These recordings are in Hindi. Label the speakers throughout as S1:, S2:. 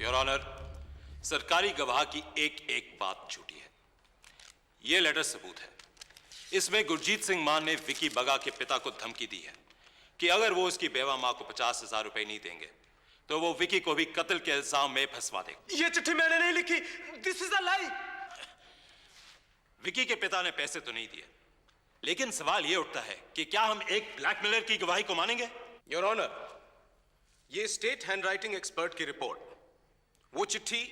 S1: योर ऑनर, सरकारी गवाह की एक एक बात झूठी है। यह लेटर सबूत है। इसमें गुरजीत सिंह मान ने विकी बगा के पिता को धमकी दी है कि अगर वो उसकी बेवा मां को 50,000 रुपए नहीं देंगे तो वो विकी को भी कत्ल के इल्जाम में फंसवा देगा।
S2: ये चिट्ठी मैंने नहीं लिखी। दिस इज अ लाई।
S1: विकी के पिता ने पैसे तो नहीं दिए, लेकिन सवाल यह उठता है कि क्या हम एक ब्लैकमेलर की गवाही को मानेंगे?
S2: योर ऑनर, ये स्टेट हैंडराइटिंग एक्सपर्ट की रिपोर्ट, वो चिट्ठी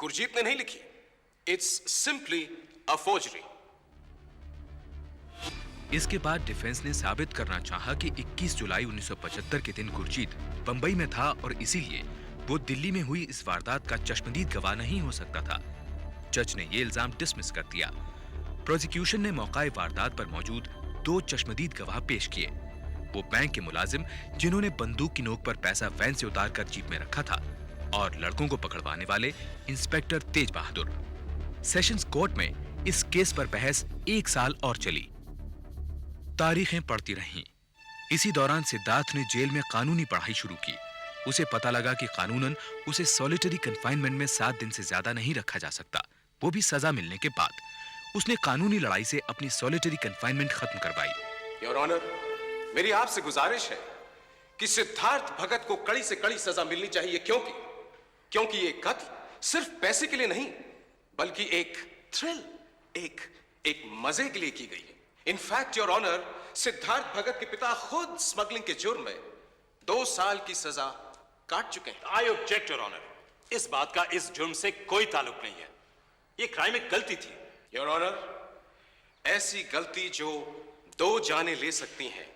S2: गुरजीत ने नहीं लिखी। It's simply a forgery.
S3: इसके बाद डिफेंस ने साबित करना चाहा कि 21 जुलाई 1975 के दिन गुरजीत बंबई में था और इसीलिए वो दिल्ली में हुई इस वारदात का चश्मदीद गवाह नहीं हो सकता था। जज ने ये इल्जाम डिसमिस कर दिया। प्रोसिक्यूशन ने मौकाए वारदात पर मौजूद 2 चश्मदीद गवाह पेश किए। वो बैंक के मुलाजिम जिन्होंने बंदूक की नोक पर पैसा वैन से उतारकर जीप में रखा था, और लड़कों को पकड़वाने वाले इंस्पेक्टर तेज बहादुर। सेशंस कोर्ट में इस केस पर बहस 1 साल और चली। तारीखें पड़ती रहीं। इसी दौरान सिद्धार्थ ने जेल में कानूनी पढ़ाई शुरू की। उसे पता लगा कि कानूनन उसे सॉलिटरी कन्फाइनमेंट में 7 दिन से ज्यादा नहीं रखा जा सकता, वो भी सजा मिलने के बाद। उसने कानूनी लड़ाई से अपनी सॉलिटरी कन्फाइनमेंट खत्म करवाई।
S2: योर ऑनर, मेरी आपसे गुजारिश है कि सिद्धार्थ भगत को कड़ी से कड़ी सजा मिलनी चाहिए, क्योंकि ये कत्ल सिर्फ पैसे के लिए नहीं, बल्कि एक थ्रिल, एक मजे के लिए की गई है। इनफैक्ट योर ऑनर, सिद्धार्थ भगत के पिता खुद स्मगलिंग के जुर्म में 2 साल की सजा काट चुके हैं।
S1: आई ऑब्जेक्ट योर ऑनर, इस बात का इस जुर्म से कोई ताल्लुक नहीं है। ये क्राइम एक गलती थी।
S2: योर ऑनर, ऐसी गलती जो 2 जाने ले सकती हैं,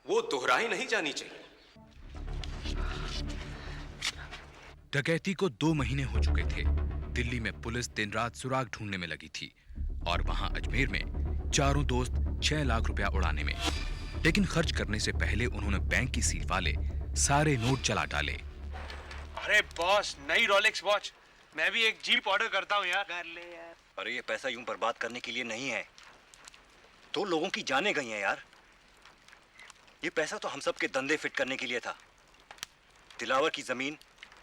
S2: वो दोहराई नहीं जानी चाहिए।
S3: डकैती को 2 महीने हो चुके थे। दिल्ली में पुलिस दिन रात सुराग ढूंढने में लगी थी, और वहां अजमेर में चारों दोस्त 6 लाख रुपया उड़ाने में। लेकिन खर्च करने से पहले उन्होंने बैंक की सील वाले सारे नोट जला डाले।
S4: अरे बॉस, नई रोलेक्स वॉच। मैं भी एक जीप ऑर्डर करता हूँ यार।
S5: कर ले यार। अरे ये पैसा यूं बर्बाद करने के लिए नहीं है, 2 लोगों की जानें गई हैं यार। ये पैसा तो हम सब के धंधे फिट करने के लिए था। दिलावर की जमीन,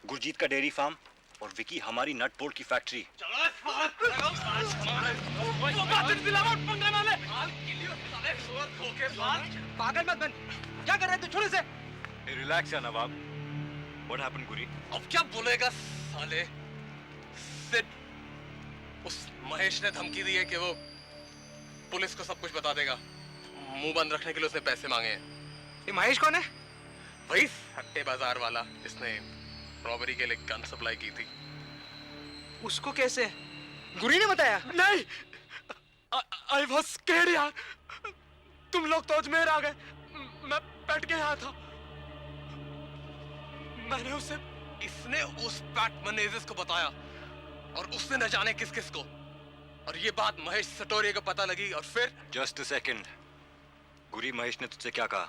S5: गुरजीत का डेयरी फार्म और विकी हमारी नट बोल्ट की फैक्ट्री।
S4: पागल मत बन। क्या कर रहे तू? छोड़ इसे।
S5: रिलैक्स यार नवाब। What happened गुरी?
S4: अब क्या बोलेगा साले? सिड, उस महेश ने धमकी दी है कि वो पुलिस को सब कुछ बता देगा। मुंह बंद रखने के लिए उसने पैसे मांगे हैं। ये महेश कौन है? वही हट्टे बाजार वाला जिसने रॉबरी के लिए गन सप्लाई की थी। उसको कैसे? गुरी ने बताया? नहीं, आई वाज स्कैर्ड यार। तुम लोग तो अजमेर आ गए, मैं बैठ के यहाँ था। मैंने उसे, इसने उस पैट मनेजिस को बताया और उसने न जाने किस किस को, और ये बात महेश सटोरिया को पता लगी। और फिर
S5: जस्ट अ सेकंड, गुरी, महेश ने तुझसे क्या कहा?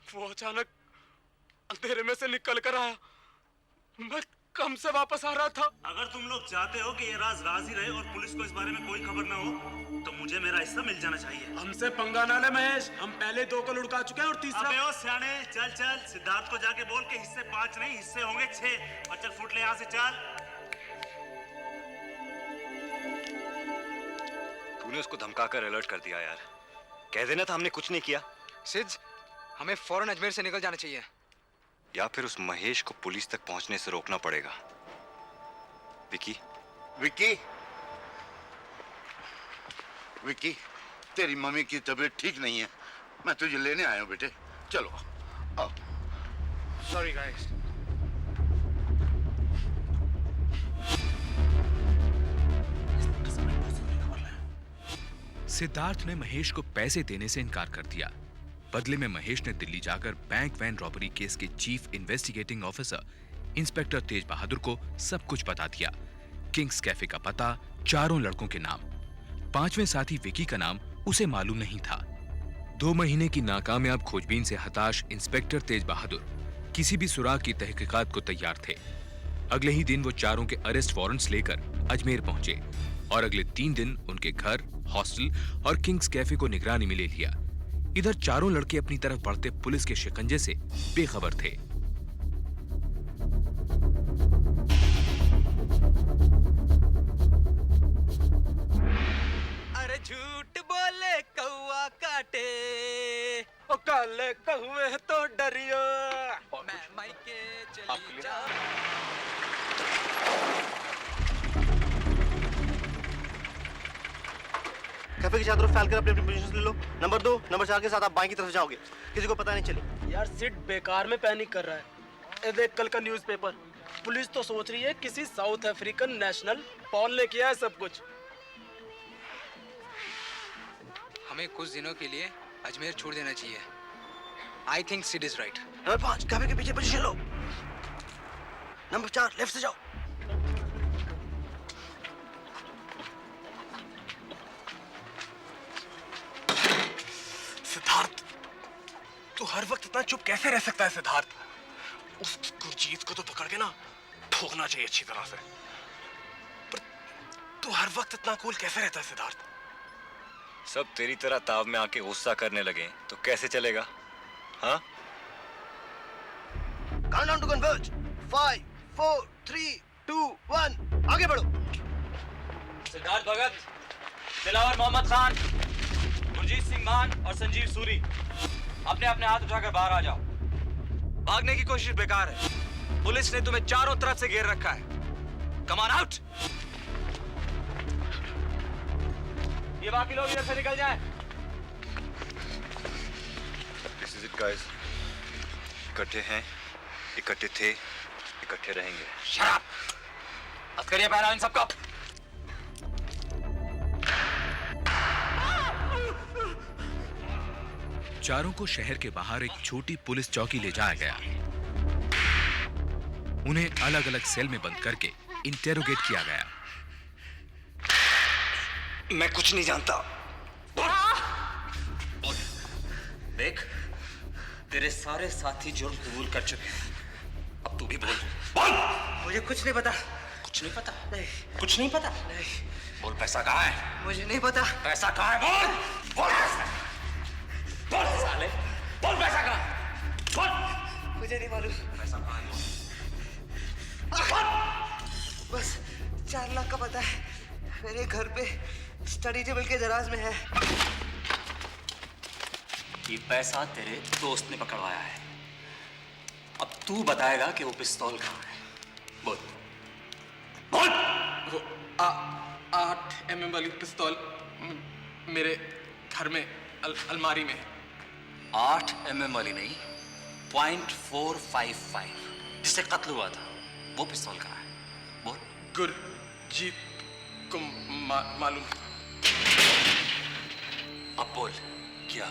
S4: वो अचानक अंधेरे में से निकल कर आया। मैं कम से वापस आ रहा था।
S6: अगर तुम लोग चाहते हो कि ये राज राज ही रहे और पुलिस को इस बारे में कोई खबर ना हो, तो मुझे मेरा हिस्सा मिल जाना चाहिए।
S7: हमसे पंगा ना ले महेश, हम पहले 2 को लुढ़का चुके हैं और तीसरा।
S6: अबे ओ सियाने, चल चल, सिद्धार्थ को जाके बोल के हिस्से 5 नहीं, हिस्से होंगे 6। और चल फुट ले यहाँ से, चल।
S5: तूने उसको धमकाकर अलर्ट कर दिया यार। कह देना था हमने कुछ नहीं किया।
S4: सिद्ध, हमें फौरन अजमेर से निकल जाना चाहिए,
S5: या फिर उस महेश को पुलिस तक पहुंचने से रोकना पड़ेगा। विकी,
S8: विकी, तेरी मम्मी की तबीयत ठीक नहीं है, मैं तुझे लेने आया हूं बेटे। चलो आओ।
S4: Sorry guys.
S3: सिद्धार्थ ने महेश को पैसे देने से इनकार कर दिया। बदले में महेश ने दिल्ली जाकर बैंक वैन रॉबरी केस के चीफ इन्वेस्टिगेटिंग ऑफिसर इंस्पेक्टर तेज बहादुर को सब कुछ बता दिया। किंग्स कैफे का पता, चारों लड़कों के नाम। 5वें साथी विकी का नाम उसे मालूम नहीं था। 2 महीने की नाकामयाब खोजबीन से हताश इंस्पेक्टर तेज बहादुर किसी भी सुराग की तहकीकात को तैयार थे। अगले ही दिन वो चारों के अरेस्ट वारंट्स लेकर अजमेर पहुंचे और अगले 3 दिन उनके घर, हॉस्टल और किंग्स कैफे को निगरानी में ले लिया। इधर चारों लड़के अपनी तरफ बढ़ते पुलिस के शिकंजे से बेखबर थे।
S9: कौआ काटे,
S7: ओ काले कहुए तो डरियो।
S9: मैं मायके चली जा।
S10: कैफे के चारों तरफ फैल कर अपनी अपनी पोजीशन ले लो। नंबर 2, नंबर 4 के साथ आप बाएं की तरफ जाओगे, किसी को पता नहीं चले।
S7: यार सिड बेकार में पैनिक कर रहा है। ए देख कल का न्यूज़पेपर, पुलिस तो सोच रही है किसी साउथ अफ्रीकन नेशनल पॉल ने किया है सब कुछ।
S9: हमें कुछ दिनों के लिए अजमेर छोड़ देना चाहिए। I think Sid is right.
S10: Number 5 cafe के पीछे पोजीशन लो। नंबर 4 लेफ्ट से जाओ।
S7: सिद्धार्थ, तू हर वक्त इतना चुप कैसे रह सकता है सिद्धार्थ? उस गुरजीत को तो पकड़ के ना ठोकना चाहिए अच्छी तरह से। पर तू हर वक्त इतना कूल कैसे रहता है सिद्धार्थ?
S5: सब तेरी तरह ताव में आके गुस्सा करने लगे तो कैसे चलेगा? हाँ?
S10: Countdown to converge. 5 4 3 2 1 आगे बढ़ो।
S11: सिद्धार्थ भगत, दिलावर मोहम्मद खान, गुरजीत सिंह मान और संजीव सूरी अपने अपने हाथ उठाकर बाहर आ जाओ।
S9: भागने की कोशिश बेकार है। पुलिस ने तुम्हें चारों तरफ से घेर रखा है। Come on out.
S11: ये बाकी लोग इधर से निकल जाएं।
S5: This is it guys. इकट्ठे हैं, इकट्ठे थे, इकट्ठे रहेंगे।
S11: शराब अस्करिया पहनाओ इन सबको।
S3: चारों को शहर के बाहर एक छोटी पुलिस चौकी ले जाया गया। उन्हें अलग अलग सेल में बंद करके इंटेरोगेट किया गया।
S9: मैं कुछ नहीं जानता।
S11: देख, तेरे सारे साथी जुर्म कबूल कर चुके हैं। अब तू भी बोल। बोल।
S9: मुझे कुछ नहीं पता।
S11: कुछ नहीं पता?
S9: नहीं।
S11: कुछ नहीं पता?
S9: नहीं।
S11: बोल, पैसा कहाँ है?
S9: मुझे नहीं पता।
S11: पैसा कहाँ है? बोल। बोल पैसा। बोल साले। बोल पैसा कहाँ है? बोल।
S9: मुझे नहीं मालूम।
S11: पैसा कहाँ है?
S9: बस 4 लाख का पता है। मेरे घर पे स्टडी टेबल के दराज में है।
S11: ये पैसा तेरे दोस्त ने पकड़वाया है। अब तू बताएगा कि वो पिस्तौल कहाँ है। बोल। बोल।
S4: वो 8 mm वाली पिस्तौल मेरे घर में अलमारी में है।
S11: 8 mm वाली नहीं, .455 जिससे कत्ल हुआ था, वो पिस्तौल कहाँ है? बोल।
S4: गुरजीत को मालूम।
S11: अब बोल, क्या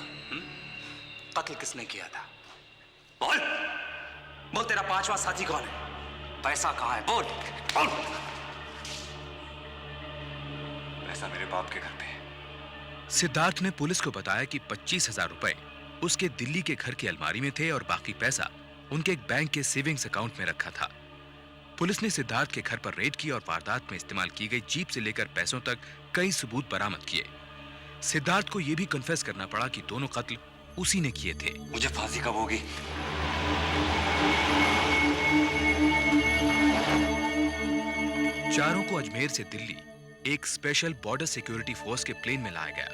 S11: कत्ल किसने किया था? बोल। बोल, तेरा 5वां साथी कौन है? पैसा कहाँ है? बोल। बोल।
S5: पैसा मेरे बाप के घर पे है।
S3: सिद्धार्थ ने पुलिस को बताया कि 25,000 रुपए उसके दिल्ली के घर की अलमारी में थे और बाकी पैसा उनके एक बैंक के सेविंग्स अकाउंट में रखा था। पुलिस ने सिद्धार्थ के घर पर रेड की और वारदात में इस्तेमाल की गई जीप से लेकर पैसों तक कई सबूत बरामद किए। सिद्धार्थ को यह भी कन्फेस करना पड़ा कि दोनों कत्ल उसी ने किए थे।
S5: मुझे फांसी कब होगी?
S3: चारों को अजमेर से दिल्ली एक स्पेशल बॉर्डर सिक्योरिटी फोर्स के प्लेन में लाया गया।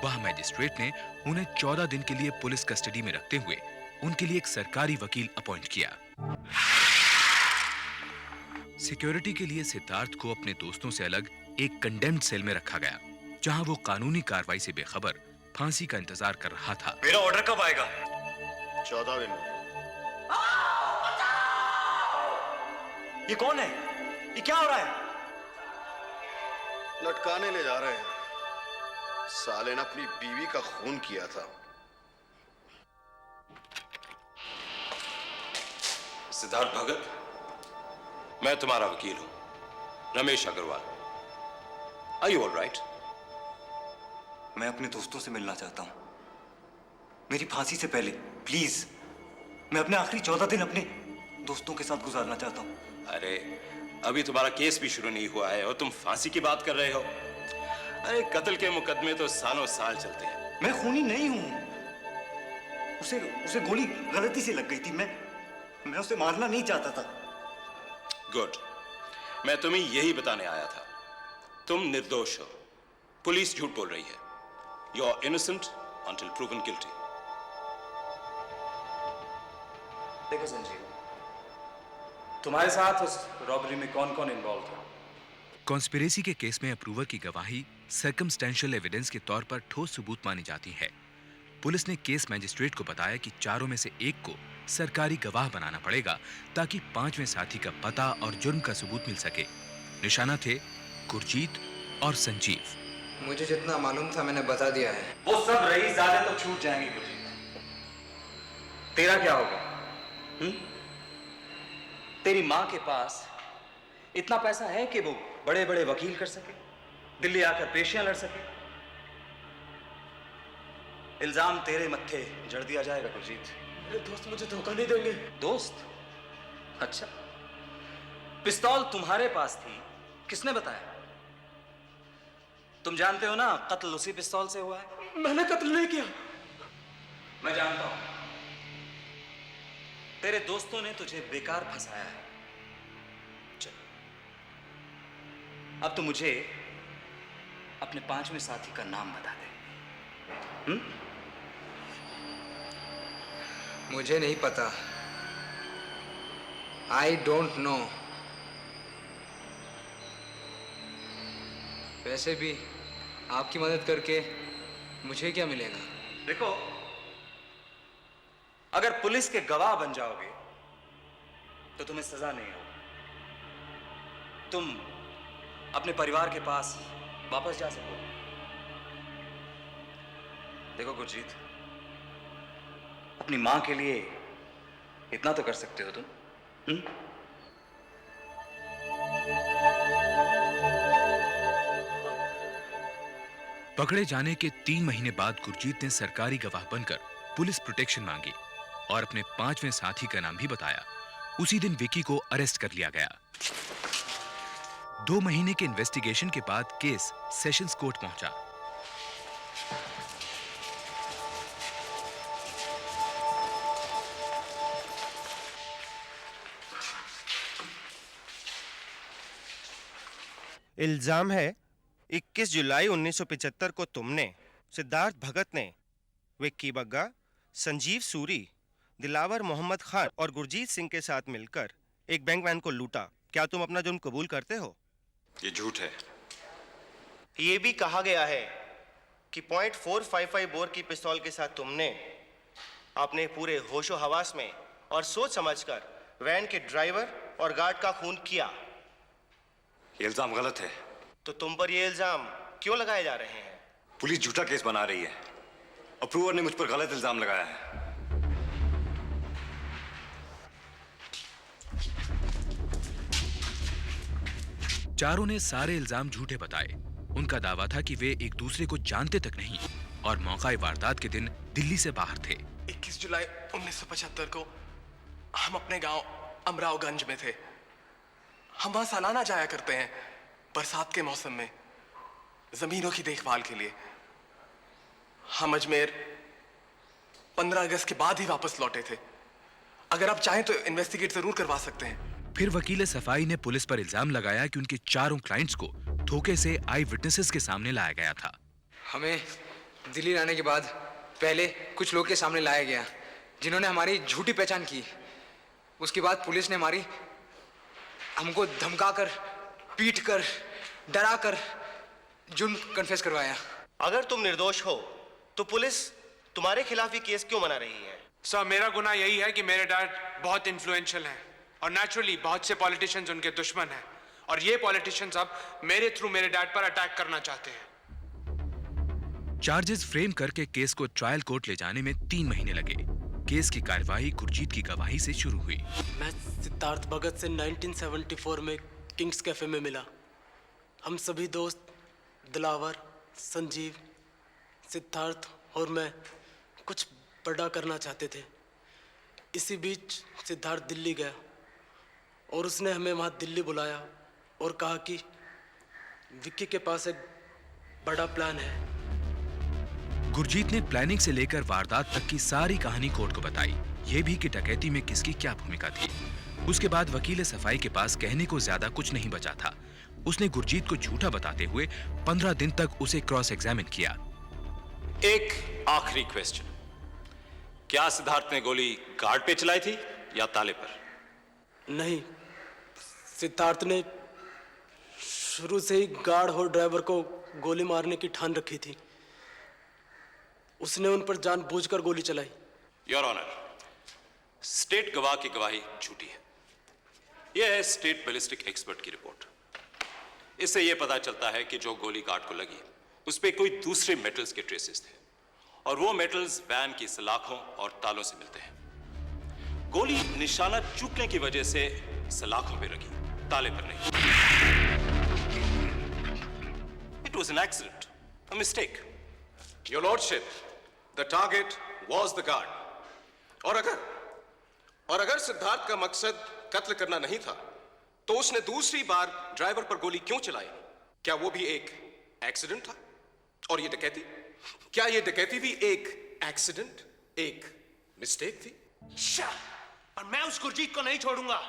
S3: वहां मैजिस्ट्रेट ने उन्हें 14 दिन के लिए पुलिस कस्टडी में रखते हुए उनके लिए एक सरकारी वकील अपॉइंट किया। सिक्योरिटी के लिए सिद्धार्थ को अपने दोस्तों से अलग एक कंडेम्ड सेल में रखा गया, जहां वो कानूनी कार्रवाई से बेखबर फांसी का इंतजार कर रहा था।
S5: मेरा ऑर्डर कब आएगा?
S8: 14 दिन।
S5: ये कौन है? ये क्या हो रहा है?
S8: लटकाने ले जा रहे हैं। साले ने अपनी बीवी का खून किया था।
S1: सिद्धार्थ भगत, मैं तुम्हारा वकील हूं, Ramesh Agarwal. Are you all right?
S5: मैं अपने दोस्तों से मिलना चाहता हूं। मेरी फांसी से पहले प्लीज, मैं अपने आखिरी 14 दिन अपने दोस्तों के साथ गुजारना चाहता हूं।
S1: अरे, अभी तुम्हारा केस भी शुरू नहीं हुआ है और तुम फांसी की बात कर रहे हो? अरे, कत्ल के मुकदमे तो सालों साल चलते हैं।
S5: मैं खूनी नहीं हूं। उसे गोली गलती से लग गई थी। मैं उसे मारना नहीं चाहता था।
S1: गुड, मैं तुम्हें यही बताने आया था। तुम निर्दोष हो, पुलिस झूठ बोल रही है। You are innocent until proven guilty.
S11: देखो संजीव, तुम्हारे साथ उस रॉबरी में कौन कौन इन्वॉल्व था?
S3: कॉन्स्पिरेसी के केस में अप्रूवर की गवाही सर्कमस्टेंशियल एविडेंस के तौर पर ठोस सबूत मानी जाती है। पुलिस ने केस मैजिस्ट्रेट को बताया कि चारों में से एक को सरकारी गवाह बनाना पड़ेगा ताकि पांचवें साथी का पता और जुर्म का सबूत मिल सके। निशाना थे गुरजीत और संजीव।
S12: मुझे जितना मालूम था मैंने बता दिया है।
S11: वो सब रईस ज़ादे तो छूट जाएंगे गुरजीत। तेरा क्या होगा? तेरी माँ के पास इतना पैसा है कि वो बड़े बड़े वकील कर सके, दिल्ली आकर पेशियां लड़ सके। इल्जाम तेरे मत्थे जड़ दिया जाएगा गुरजीत।
S7: मेरे दोस्त मुझे धोखा नहीं देंगे।
S11: दोस्त? अच्छा, पिस्तौल तुम्हारे पास थी, किसने बताया? तुम जानते हो ना कत्ल उसी पिस्तौल से हुआ है।
S7: मैंने कत्ल नहीं किया।
S11: मैं जानता हूं। तेरे दोस्तों ने तुझे बेकार फंसाया है। चल, अब तो मुझे अपने पांचवें साथी का नाम बता दे।
S12: मुझे नहीं पता। I don't know. वैसे भी आपकी मदद करके मुझे क्या मिलेगा?
S11: देखो, अगर पुलिस के गवाह बन जाओगे तो तुम्हें सजा नहीं होगी। तुम अपने परिवार के पास वापस जा सकोगे। देखो गुरजीत, अपनी मां के लिए इतना तो कर सकते हो तुम।
S3: पकड़े जाने के 3 महीने बाद गुरजीत ने सरकारी गवाह बनकर पुलिस प्रोटेक्शन मांगी और अपने पांचवें साथी का नाम भी बताया। उसी दिन विकी को अरेस्ट कर लिया गया। 2 महीने के इन्वेस्टिगेशन के बाद केस सेशंस कोर्ट पहुंचा।
S10: इल्जाम है 21 जुलाई 1975 को तुमने, सिद्धार्थ भगत ने विक्की बग्गा, संजीव सूरी, दिलावर मोहम्मद खान और गुरजीत सिंह के साथ मिलकर एक बैंक वैन को लूटा। क्या तुम अपना जुर्म कबूल करते हो?
S1: ये झूठ है।
S10: ये भी कहा गया है कि .455 बोर की पिस्तौल के साथ तुमने अपने पूरे होशो हवास में और सोच समझकर वैन के ड्राइवर और गार्ड का खून किया।
S5: ये इल्जाम गलत है।
S10: तो तुम पर ये इल्जाम क्यों लगाए जा रहे हैं?
S5: पुलिस झूठा केस बना रही है। अप्रूवर ने मुझ पर गलत इल्जाम लगाया है।
S3: चारों ने सारे इल्जाम झूठे बताए। उनका दावा था कि वे एक दूसरे को जानते तक नहीं और मौका वारदात के दिन दिल्ली से बाहर थे।
S7: 21 जुलाई 1975 को हम अपने गांव अमरावगंज में थे। हम वहां सालाना जाया करते हैं बरसात के मौसम में जमीनों की देखभाल के लिए। हम अजमेर 15 अगस्त के बाद ही वापस लौटे थे। अगर आप चाहें तो इन्वेस्टिगेट जरूर करवा सकते हैं।
S3: फिर वकील सफाई ने पुलिस पर इल्जाम लगाया कि उनके चारों क्लाइंट्स को धोखे से आई विटनेसेस के सामने लाया गया था।
S12: हमें दिल्ली लाने के बाद पहले कुछ लोग के सामने लाया गया जिन्होंने हमारी झूठी पहचान की। उसके बाद पुलिस ने हमको धमकाकर, पीटकर, डराकर जुर्म कन्फेस करवाया।
S10: अगर तुम निर्दोष हो तो पुलिस तुम्हारे खिलाफ ये केस क्यों बना रही है?
S13: सर, मेरा गुनाह यही है कि मेरे डैड बहुत इन्फ्लुएंशियल हैं और नेचुरली बहुत से पॉलिटिशियंस उनके दुश्मन हैं और ये पॉलिटिशियंस अब मेरे थ्रू मेरे डैड पर अटैक करना चाहते हैं।
S3: चार्जेस फ्रेम करके केस को ट्रायल कोर्ट ले जाने में 3 महीने लगे। केस की कार्यवाही गुरजीत की गवाही से शुरू हुई।
S14: मैं सिद्धार्थ भगत से 1974 में किंग्स कैफे में मिला। हम सभी दोस्त दिलावर, संजीव, सिद्धार्थ और मैं कुछ बड़ा करना चाहते थे। इसी बीच सिद्धार्थ दिल्ली गया और उसने हमें वहाँ दिल्ली बुलाया और कहा कि विक्की के पास एक बड़ा प्लान है।
S3: गुरजीत ने प्लानिंग से लेकर वारदात तक की सारी कहानी कोर्ट को बताई, ये भी कि डकैती में किसकी क्या भूमिका थी। उसके बाद वकील सफाई के पास कहने को ज्यादा कुछ नहीं बचा था। उसने गुरजीत को झूठा बताते हुए 15 दिन तक उसे क्रॉस एग्जामिन किया।
S1: एक आखिरी क्वेश्चन, क्या सिद्धार्थ ने गोली गार्ड पे चलाई थी या ताले पर?
S14: नहीं, सिद्धार्थ ने शुरू से ही गार्ड और ड्राइवर को गोली मारने की ठान रखी थी। उसने उन पर जानबूझकर गोली चलाई।
S1: योर ऑनर, स्टेट गवाह की गवाही झूठी है। यह है स्टेट बैलिस्टिक एक्सपर्ट की रिपोर्ट। इससे यह पता चलता है कि जो गोली गार्ड को लगी उस पे कोई दूसरे मेटल्स के ट्रेसेस थे और वो मेटल्स वैन की सलाखों और तालों से मिलते हैं। गोली निशाना चूकने की वजह से सलाखों पे लगी, ताले पर नहीं। It was an accident, a mistake.
S2: Your lordship, the target was the guard. और अगर सिद्धार्थ का मकसद कत्ल करना नहीं था तो उसने दूसरी बार ड्राइवर पर गोली क्यों चलाई? क्या वो भी एक एक्सीडेंट था? और ये डकैती, क्या ये डकैती भी एक एक्सीडेंट, एक मिस्टेक थी?
S7: और मैं उस गुरजीत को नहीं छोड़ूंगा।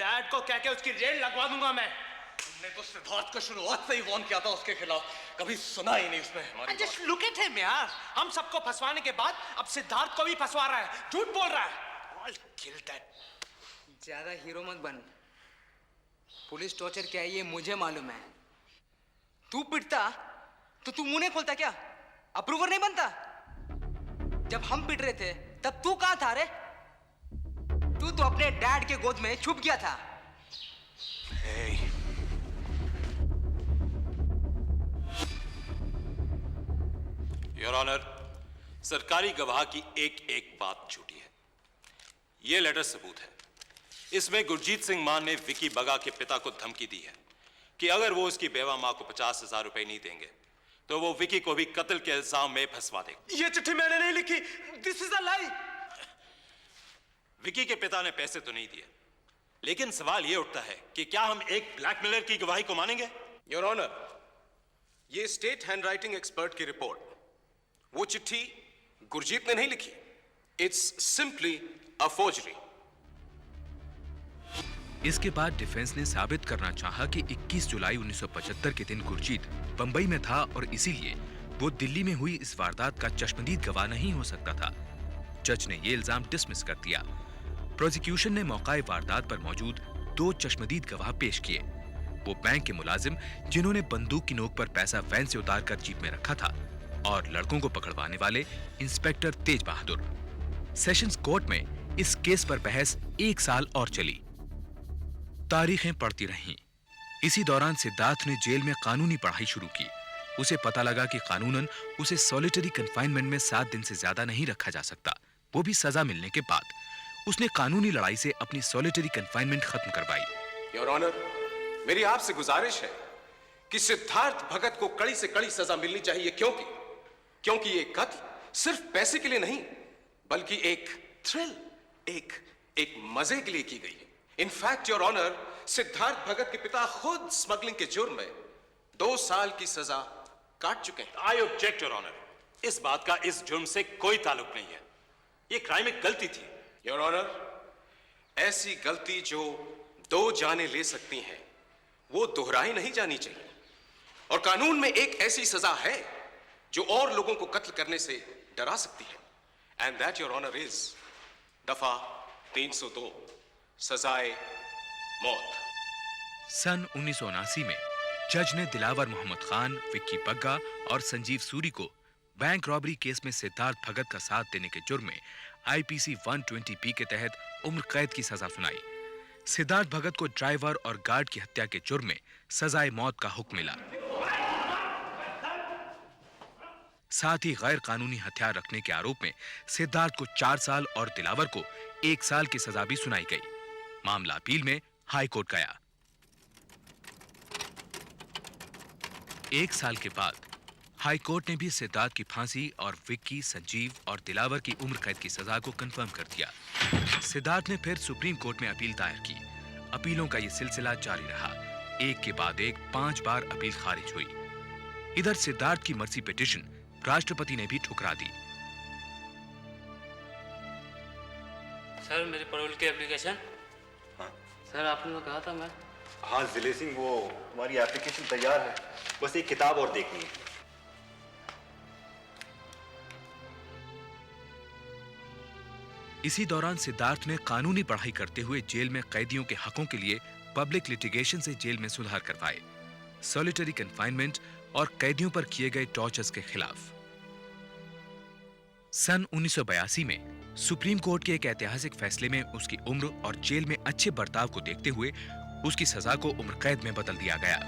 S7: डैड को कह के उसकी रेड लगवा दूंगा मैं।
S4: तुमने तो सिद्धार्थ को शुरुआत से ही वार्न किया था उसके खिलाफ, कभी सुना ही नहीं उसने हमारी बात।
S7: जस्ट लुक एट हिम यार, हम सबको फंसवाने के बाद अब सिद्धार्थ को भी फंसवा रहा है, झूठ बोल रहा है। I'll kill that.
S12: ज्यादा हीरो मत बन। पुलिस टॉर्चर क्या है ये मुझे मालूम है। तू पिटता तो तू मुंह नहीं खोलता क्या? अप्रूवर नहीं बनता? जब हम पिट रहे थे तब तू कहां था रे? तू तो अपने डैड के गोद में छुप गया था।
S1: योर ऑनर, सरकारी गवाह की एक एक बात झूठी है। यह लेटर सबूत है। इसमें गुरजीत सिंह मान ने विकी बगा के पिता को धमकी दी है कि अगर वो उसकी बेवा मां को 50,000 रुपए नहीं देंगे तो वो विकी को भी कत्ल के इल्जाम में फंसवा देगा।
S7: ये चिट्ठी मैंने नहीं लिखी। दिस इज अ लाई।
S1: विकी के पिता ने पैसे तो नहीं दिए, लेकिन सवाल यह उठता है कि क्या हम एक ब्लैकमेलर की गवाही को मानेंगे?
S2: योर ऑनर, ये स्टेट हैंडराइटिंग एक्सपर्ट की रिपोर्ट, वो चिट्ठी गुरजीत ने नहीं लिखी। It's simply a forgery.
S3: इसके बाद डिफेंस ने साबित करना चाहा कि 21 जुलाई 1975 के दिन गुरजीत बंबई में था और इसीलिए वो दिल्ली में हुई इस वारदात का चश्मदीद गवाह नहीं हो सकता था। जज ने ये इल्जाम डिसमिस कर दिया। प्रोसिक्यूशन ने मौकाए वारदात पर मौजूद 2 चश्मदीद गवाह पेश किए। वो बैंक के मुलाजिम जिन्होंने बंदूक की नोक पर पैसा वैन से उतारकर जीप में रखा था और लड़कों को पकड़वाने वाले इंस्पेक्टर तेज बहादुर। सेशंस कोर्ट में इस केस पर बहस 1 साल और चली। तारीखें पड़ती रहीं। इसी दौरान सिद्धार्थ ने जेल में कानूनी पढ़ाई शुरू की। उसे पता लगा कि कानूनन उसे सॉलिटरी कन्फाइनमेंट में 7 दिन से ज्यादा नहीं रखा जा सकता, वो भी सजा मिलने के बाद। उसने कानूनी लड़ाई से अपनी सॉलिटरी कन्फाइनमेंट खत्म करवाई।
S2: योर ऑनर, मेरी आपसे गुजारिश है कि सिद्धार्थ भगत को कड़ी से कड़ी सजा मिलनी चाहिए। क्योंकि ये कत्ल सिर्फ पैसे के लिए नहीं, बल्कि एक थ्रिल, एक मजे के लिए की गई है। इनफैक्ट योर ऑनर, सिद्धार्थ भगत के पिता खुद स्मगलिंग के जुर्म में 2 साल की सजा काट चुके हैं।
S1: आई ऑब्जेक्ट योर ऑनर, इस बात का इस जुर्म से कोई ताल्लुक नहीं है। ये क्राइम एक गलती थी।
S2: योर ऑनर, ऐसी गलती जो 2 जाने ले सकती हैं वो दोहराई नहीं जानी चाहिए। और कानून में एक ऐसी सजा है जो और लोगों को कत्ल करने से डरा सकती है, and that your honour is दफा 302, सजाए मौत।
S3: सन 1979 में जज ने दिलावर मोहम्मद खान, विक्की बग्गा और संजीव सूरी को बैंक रॉबरी केस में सिद्धार्थ भगत का साथ देने के जुर्म में आईपीसी 120B के तहत उम्र कैद की सजा सुनाई। सिद्धार्थ भगत को ड्राइवर और गार्ड की हत्या के जुर्म में सजाए मौत का हुक्म मिला। साथ ही गैर कानूनी हथियार रखने के आरोप में सिद्धार्थ को 4 साल और दिलावर को 1 साल की सजा भी सुनाई गई। मामला अपील में हाई कोर्ट गया। 1 साल के बाद हाई कोर्ट ने भी सिद्धार्थ की फांसी और विक्की, संजीव और दिलावर की उम्र कैद की सजा को कंफर्म कर दिया। सिद्धार्थ ने फिर सुप्रीम कोर्ट में अपील दायर की। अपीलों का यह सिलसिला जारी रहा। एक के बाद एक 5 बार अपील खारिज हुई। इधर सिद्धार्थ की मर्सी पिटीशन राष्ट्रपति ने भी ठुकरा दी।
S15: सर, मेरी पैरोल की एप्लीकेशन।
S5: हाँ
S15: सर, आपने तो कहा था मैं।
S5: हाँ जिले सिंह, वो हमारी एप्लीकेशन तैयार है, बस एक किताब और देखनी है।
S3: इसी दौरान सिद्धार्थ ने कानूनी पढ़ाई करते हुए जेल में कैदियों के हकों के लिए पब्लिक लिटिगेशन से जेल में सुधार करवाए, सॉलिटरी कन्फाइनमेंट और कैदियों पर किए गए टॉर्चर्स के खिलाफ। सन 1982 में सुप्रीम कोर्ट के एक ऐतिहासिक फैसले में उसकी उम्र और जेल में अच्छे बर्ताव को देखते हुए उसकी सजा को उम्र कैद में बदल दिया गया।